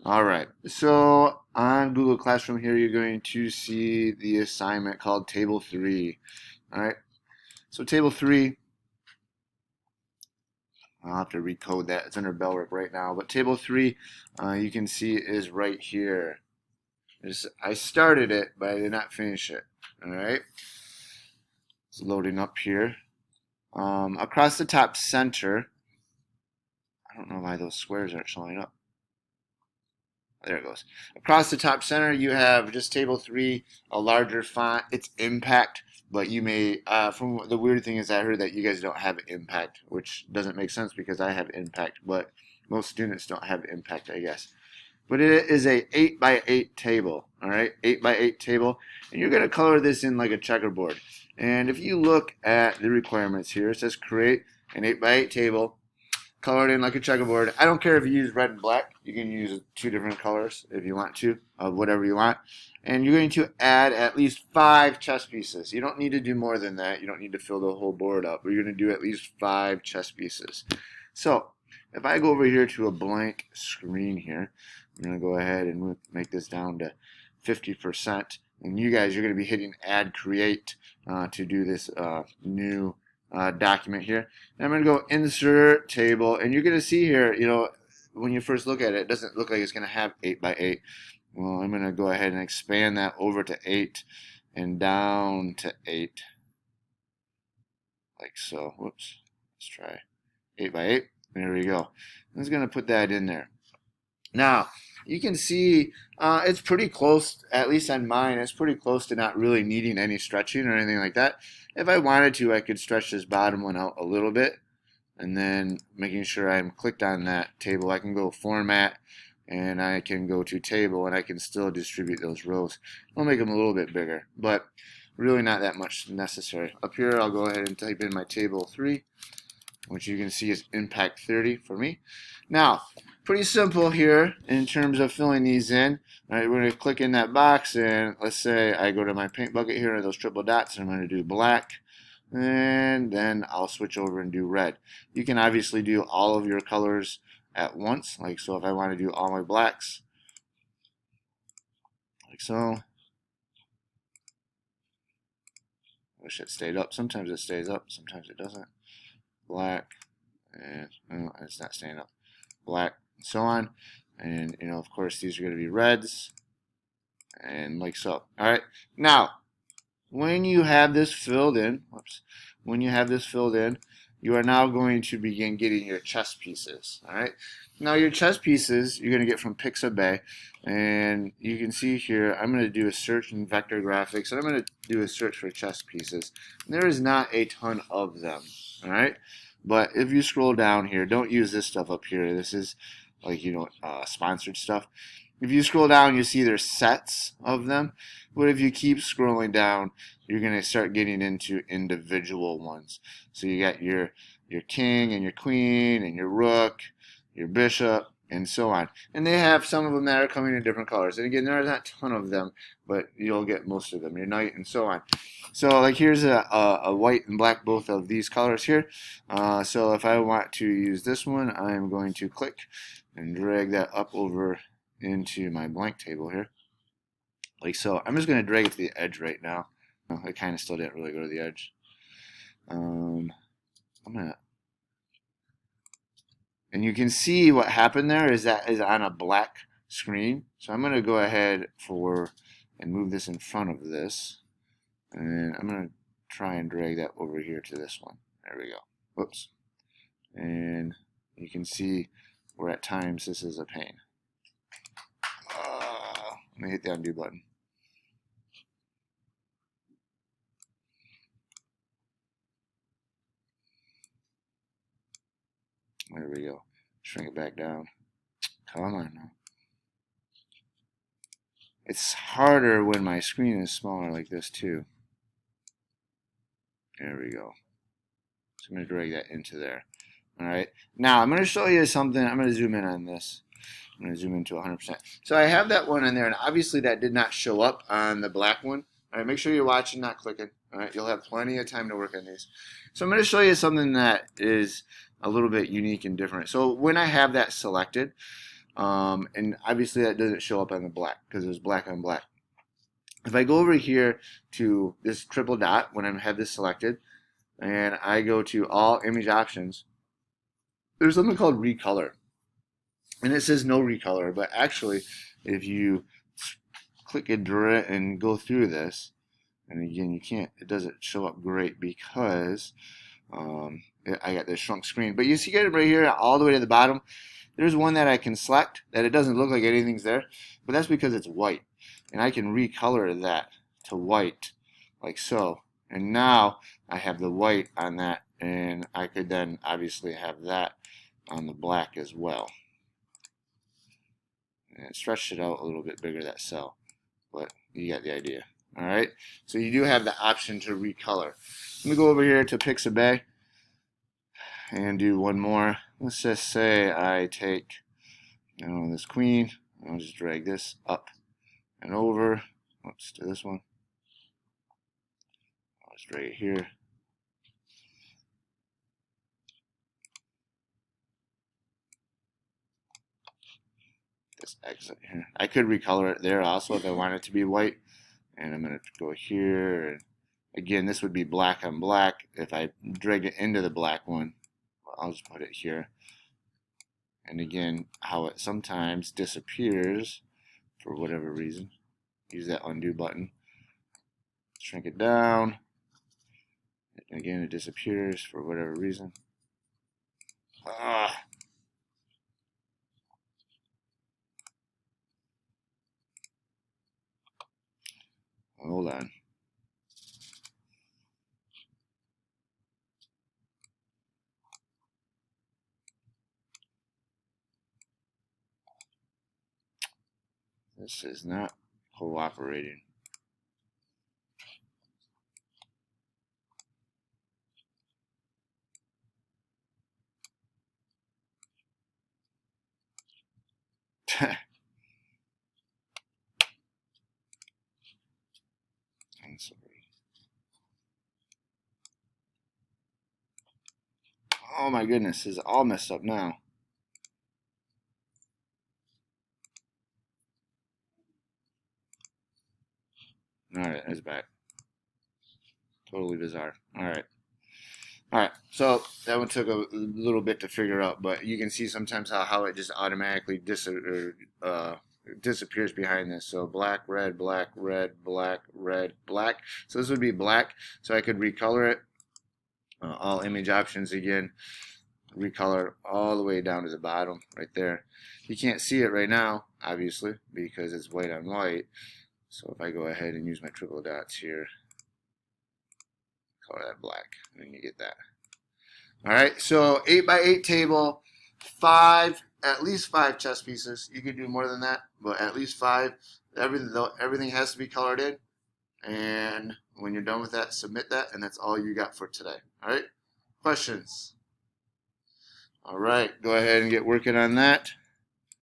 All right. So on Google Classroom here, you're going to see the assignment called Table 3. All right. So Table 3, I'll have to recode that. It's under Bellrip right now. But Table 3, you can see is right here. I started it, but I did not finish it. All right. It's loading up here. Across the top center, I don't know why those squares aren't showing up. There it goes. Across the top center, you have just table 3, a larger font. It's impact, but you may, from the weird thing is I heard that you guys don't have impact, which doesn't make sense because I have impact, but most students don't have impact, I guess. But it is a 8 by 8 table, all right? 8 by 8 table, and you're going to color this in like a checkerboard. And if you look at the requirements here, it says create an 8 by 8 table colored in like a checkerboard. I don't care if you use red and black. You can use two different colors if you want to, of whatever you want. And you're going to add at least 5 chess pieces. You don't need to do more than that. You don't need to fill the whole board up. But you're going to do at least 5 chess pieces. So if I go over here to a blank screen here, I'm going to go ahead and make this down to 50%. And you guys, you're going to be hitting add create to do this new document here. And I'm going to go insert table, and you're going to see here, when you first look at it, it doesn't look like it's going to have 8 by 8. Well, I'm going to go ahead and expand that over to 8 and down to 8, like so. Whoops. Let's try 8 by 8. There we go. I'm just going to put that in there. Now, you can see it's pretty close, at least on mine, it's pretty close to not really needing any stretching or anything like that. If I wanted to, I could stretch this bottom one out a little bit, and then making sure I'm clicked on that table, I can go format, and I can go to table, and I can still distribute those rows. I'll make them a little bit bigger, but really not that much necessary. Up here, I'll go ahead and type in my table 3, which you can see is impact 30 for me. Now, pretty simple here in terms of filling these in. All right, we're going to click in that box, and let's say I go to my paint bucket here and those triple dots, and I'm going to do black, and then I'll switch over and do red. You can obviously do all of your colors at once, like so if I want to do all my blacks, like so. Wish it stayed up. Sometimes it stays up, sometimes it doesn't. Black, and oh, it's not staying up. Black, and so on. And, of course, these are going to be reds, and like so. All right. Now, when you have this filled in, you are now going to begin getting your chess pieces. All right. Now, your chess pieces you're going to get from Pixabay, and you can see here I'm going to do a search in vector graphics, and I'm going to do a search for chess pieces. And there is not a ton of them. All right. But if you scroll down here, don't use this stuff up here. This is like, sponsored stuff. If you scroll down, you see there's sets of them. But if you keep scrolling down, you're going to start getting into individual ones. So you got your king and your queen and your rook, your bishop, and so on. And they have some of them that are coming in different colors. And again, there are not a ton of them, but you'll get most of them, your knight and so on. So like here's a white and black, both of these colors here. So if I want to use this one, I'm going to click and drag that up over into my blank table here, like so. I'm just going to drag it to the edge right now. I kind of still didn't really go to the edge. I'm gonna, and you can see what happened there is that is on a black screen. So I'm going to go ahead and move this in front of this, and I'm going to try and drag that over here to this one. There we go. Whoops. And you can see where at times this is a pain. Let me hit the undo button. There we go. Shrink it back down. Come on now. It's harder when my screen is smaller like this too. There we go. So I'm going to drag that into there. All right. Now I'm going to show you something. I'm going to zoom in on this. I'm going to zoom into 100%. So I have that one in there, and obviously that did not show up on the black one. All right. Make sure you're watching, not clicking. All right. You'll have plenty of time to work on these. So I'm going to show you something that is a little bit unique and different. So when I have that selected, And obviously that doesn't show up on the black because it was black on black. If I go over here to this triple dot when I have this selected, and I go to all image options, there's something called recolor. And it says no recolor, but actually, if you click and go through this, and again, you can't, it doesn't show up great because I got this shrunk screen. But you see it right here, all the way to the bottom. There's one that I can select that it doesn't look like anything's there, but that's because it's white. And I can recolor that to white, like so. And now I have the white on that, and I could then obviously have that on the black as well. And stretch it out a little bit bigger, that cell, but you got the idea. All right, so you do have the option to recolor. Let me go over here to Pixabay and do one more. Let's just say I take, this queen. I'll just drag this up and over. Let's do this one. I'll just drag it here. This exit here. I could recolor it there also if I want it to be white. And I'm going to go here. And again, this would be black on black. If I drag it into the black one, I'll just put it here. And again, how it sometimes disappears for whatever reason. Use that undo button. Shrink it down. And again, it disappears for whatever reason. Hold on. This is not cooperating. I'm sorry. Oh my goodness, it's all messed up now. Alright, it's back. Totally bizarre. Alright. Alright, so that one took a little bit to figure out, but you can see sometimes how it just automatically disappears behind this. So black, red, black, red, black, red, black. So this would be black, so I could recolor it. All image options again. Recolor all the way down to the bottom right there. You can't see it right now, obviously, because it's white on white. So if I go ahead and use my triple dots here, color that black, and you get that. All right, so 8x8 table, at least five chess pieces. You could do more than that, but at least five. Everything has to be colored in. And when you're done with that, submit that, and that's all you got for today. All right, questions? All right, go ahead and get working on that.